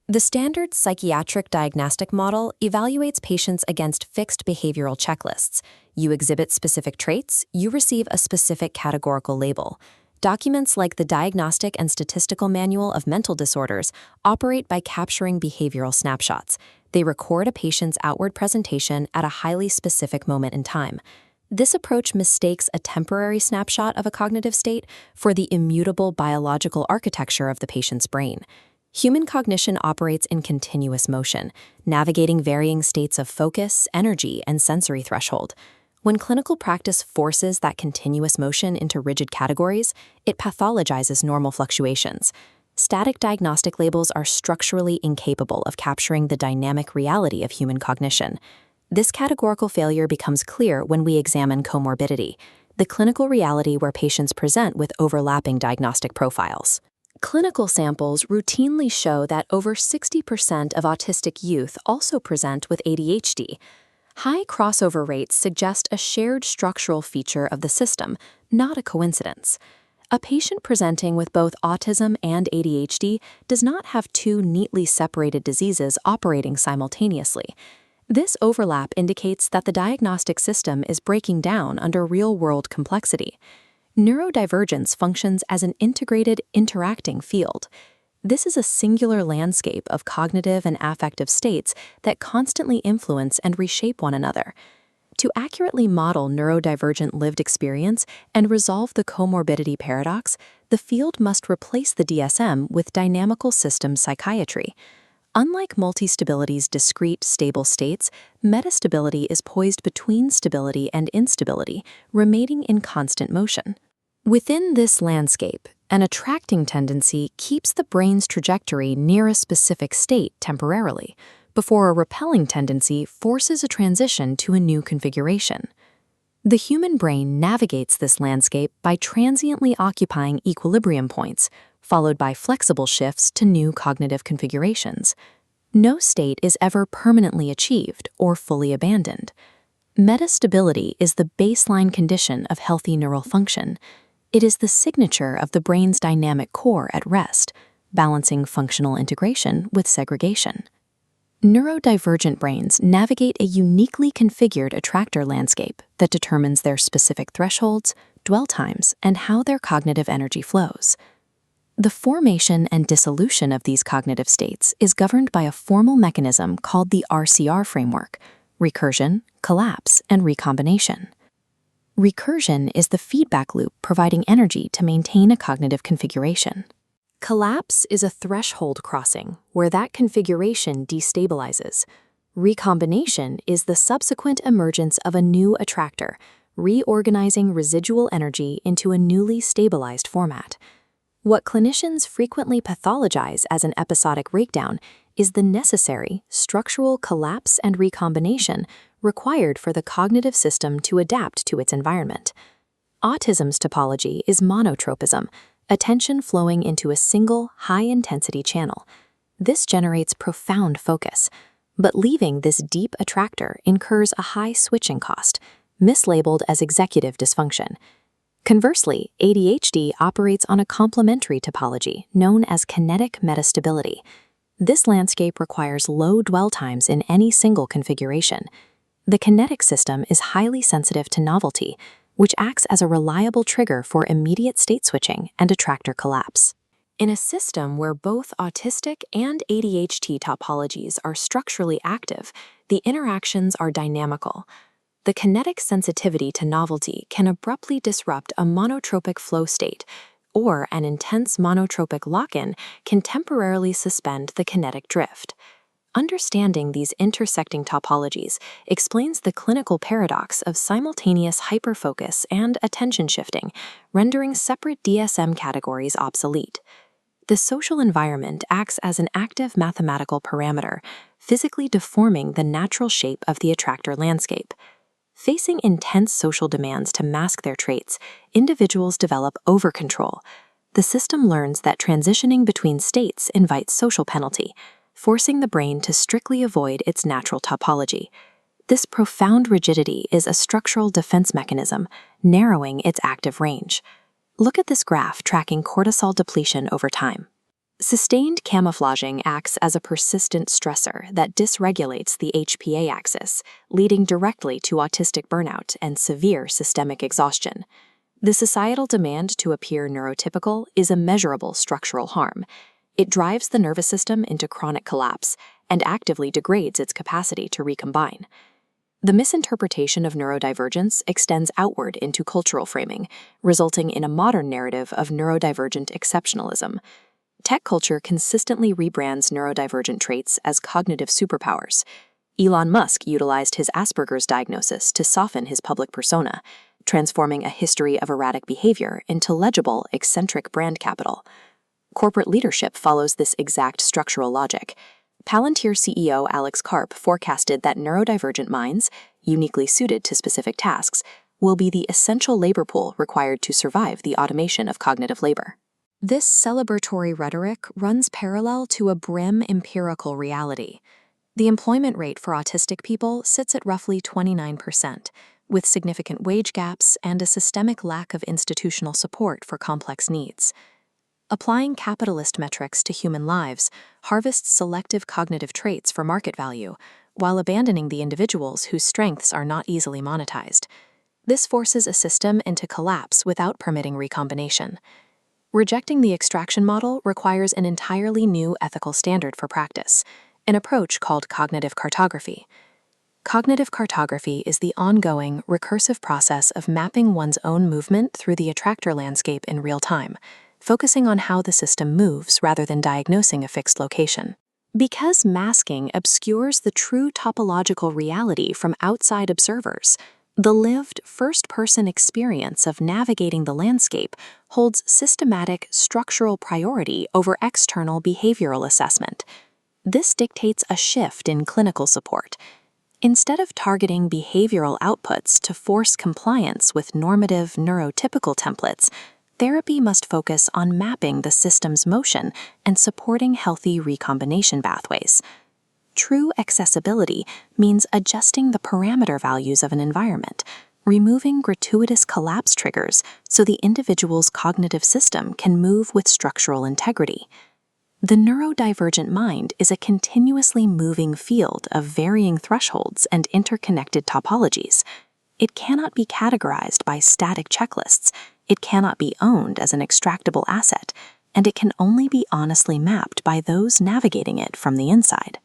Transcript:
The standard psychiatric diagnostic model evaluates patients against fixed behavioral checklists. You exhibit specific traits, you receive a specific categorical label. Documents like the Diagnostic and Statistical Manual of Mental Disorders operate by capturing behavioral snapshots. They record a patient's outward presentation at a highly specific moment in time. This approach mistakes a temporary snapshot of a cognitive state for the immutable biological architecture of the patient's brain. Human cognition operates in continuous motion, navigating varying states of focus, energy, and sensory threshold. When clinical practice forces that continuous motion into rigid categories, it pathologizes normal fluctuations. Static diagnostic labels are structurally incapable of capturing the dynamic reality of human cognition. This categorical failure becomes clear when we examine comorbidity, the clinical reality where patients present with overlapping diagnostic profiles. Clinical samples routinely show that over 60% of autistic youth also present with ADHD. High crossover rates suggest a shared structural feature of the system, not a coincidence. A patient presenting with both autism and ADHD does not have two neatly separated diseases operating simultaneously. This overlap indicates that the diagnostic system is breaking down under real-world complexity. Neurodivergence functions as an integrated, interacting field. This is a singular landscape of cognitive and affective states that constantly influence and reshape one another. To accurately model neurodivergent lived experience and resolve the comorbidity paradox, the field must replace the DSM with dynamical systems psychiatry. Unlike multistability's discrete, stable states, metastability is poised between stability and instability, remaining in constant motion. Within this landscape, an attracting tendency keeps the brain's trajectory near a specific state temporarily, before a repelling tendency forces a transition to a new configuration. The human brain navigates this landscape by transiently occupying equilibrium points, followed by flexible shifts to new cognitive configurations. No state is ever permanently achieved or fully abandoned. Metastability is the baseline condition of healthy neural function. It is the signature of the brain's dynamic core at rest, balancing functional integration with segregation. Neurodivergent brains navigate a uniquely configured attractor landscape that determines their specific thresholds, dwell times, and how their cognitive energy flows. The formation and dissolution of these cognitive states is governed by a formal mechanism called the RCR framework: recursion, collapse, and recombination. Recursion is the feedback loop providing energy to maintain a cognitive configuration. Collapse is a threshold crossing where that configuration destabilizes. Recombination is the subsequent emergence of a new attractor, reorganizing residual energy into a newly stabilized format. What clinicians frequently pathologize as an episodic breakdown is the necessary structural collapse and recombination required for the cognitive system to adapt to its environment. Autism's topology is monotropism, attention flowing into a single, high-intensity channel. This generates profound focus, but leaving this deep attractor incurs a high switching cost, mislabeled as executive dysfunction. Conversely, ADHD operates on a complementary topology known as kinetic metastability. This landscape requires low dwell times in any single configuration. The kinetic system is highly sensitive to novelty, which acts as a reliable trigger for immediate state switching and attractor collapse. In a system where both autistic and ADHD topologies are structurally active, the interactions are dynamical. The kinetic sensitivity to novelty can abruptly disrupt a monotropic flow state, or an intense monotropic lock-in can temporarily suspend the kinetic drift. Understanding these intersecting topologies explains the clinical paradox of simultaneous hyperfocus and attention shifting, rendering separate DSM categories obsolete. The social environment acts as an active mathematical parameter, physically deforming the natural shape of the attractor landscape. Facing intense social demands to mask their traits, individuals develop overcontrol. The system learns that transitioning between states invites social penalty, forcing the brain to strictly avoid its natural topology. This profound rigidity is a structural defense mechanism, narrowing its active range. Look at this graph tracking cortisol depletion over time. Sustained camouflaging acts as a persistent stressor that dysregulates the HPA axis, leading directly to autistic burnout and severe systemic exhaustion. The societal demand to appear neurotypical is a measurable structural harm. It drives the nervous system into chronic collapse and actively degrades its capacity to recombine. The misinterpretation of neurodivergence extends outward into cultural framing, resulting in a modern narrative of neurodivergent exceptionalism. Tech culture consistently rebrands neurodivergent traits as cognitive superpowers. Elon Musk utilized his Asperger's diagnosis to soften his public persona, transforming a history of erratic behavior into legible, eccentric brand capital. Corporate leadership follows this exact structural logic. Palantir CEO Alex Karp forecasted that neurodivergent minds, uniquely suited to specific tasks, will be the essential labor pool required to survive the automation of cognitive labor. This celebratory rhetoric runs parallel to a grim empirical reality. The employment rate for autistic people sits at roughly 29%, with significant wage gaps and a systemic lack of institutional support for complex needs. Applying capitalist metrics to human lives harvests selective cognitive traits for market value, while abandoning the individuals whose strengths are not easily monetized. This forces a system into collapse without permitting recombination. Rejecting the extraction model requires an entirely new ethical standard for practice, an approach called cognitive cartography. Cognitive cartography is the ongoing, recursive process of mapping one's own movement through the attractor landscape in real time, focusing on how the system moves rather than diagnosing a fixed location. Because masking obscures the true topological reality from outside observers, the lived first-person experience of navigating the landscape holds systematic structural priority over external behavioral assessment. This dictates a shift in clinical support. Instead of targeting behavioral outputs to force compliance with normative neurotypical templates, therapy must focus on mapping the system's motion and supporting healthy recombination pathways. True accessibility means adjusting the parameter values of an environment, removing gratuitous collapse triggers so the individual's cognitive system can move with structural integrity. The neurodivergent mind is a continuously moving field of varying thresholds and interconnected topologies. It cannot be categorized by static checklists, it cannot be owned as an extractable asset, and it can only be honestly mapped by those navigating it from the inside.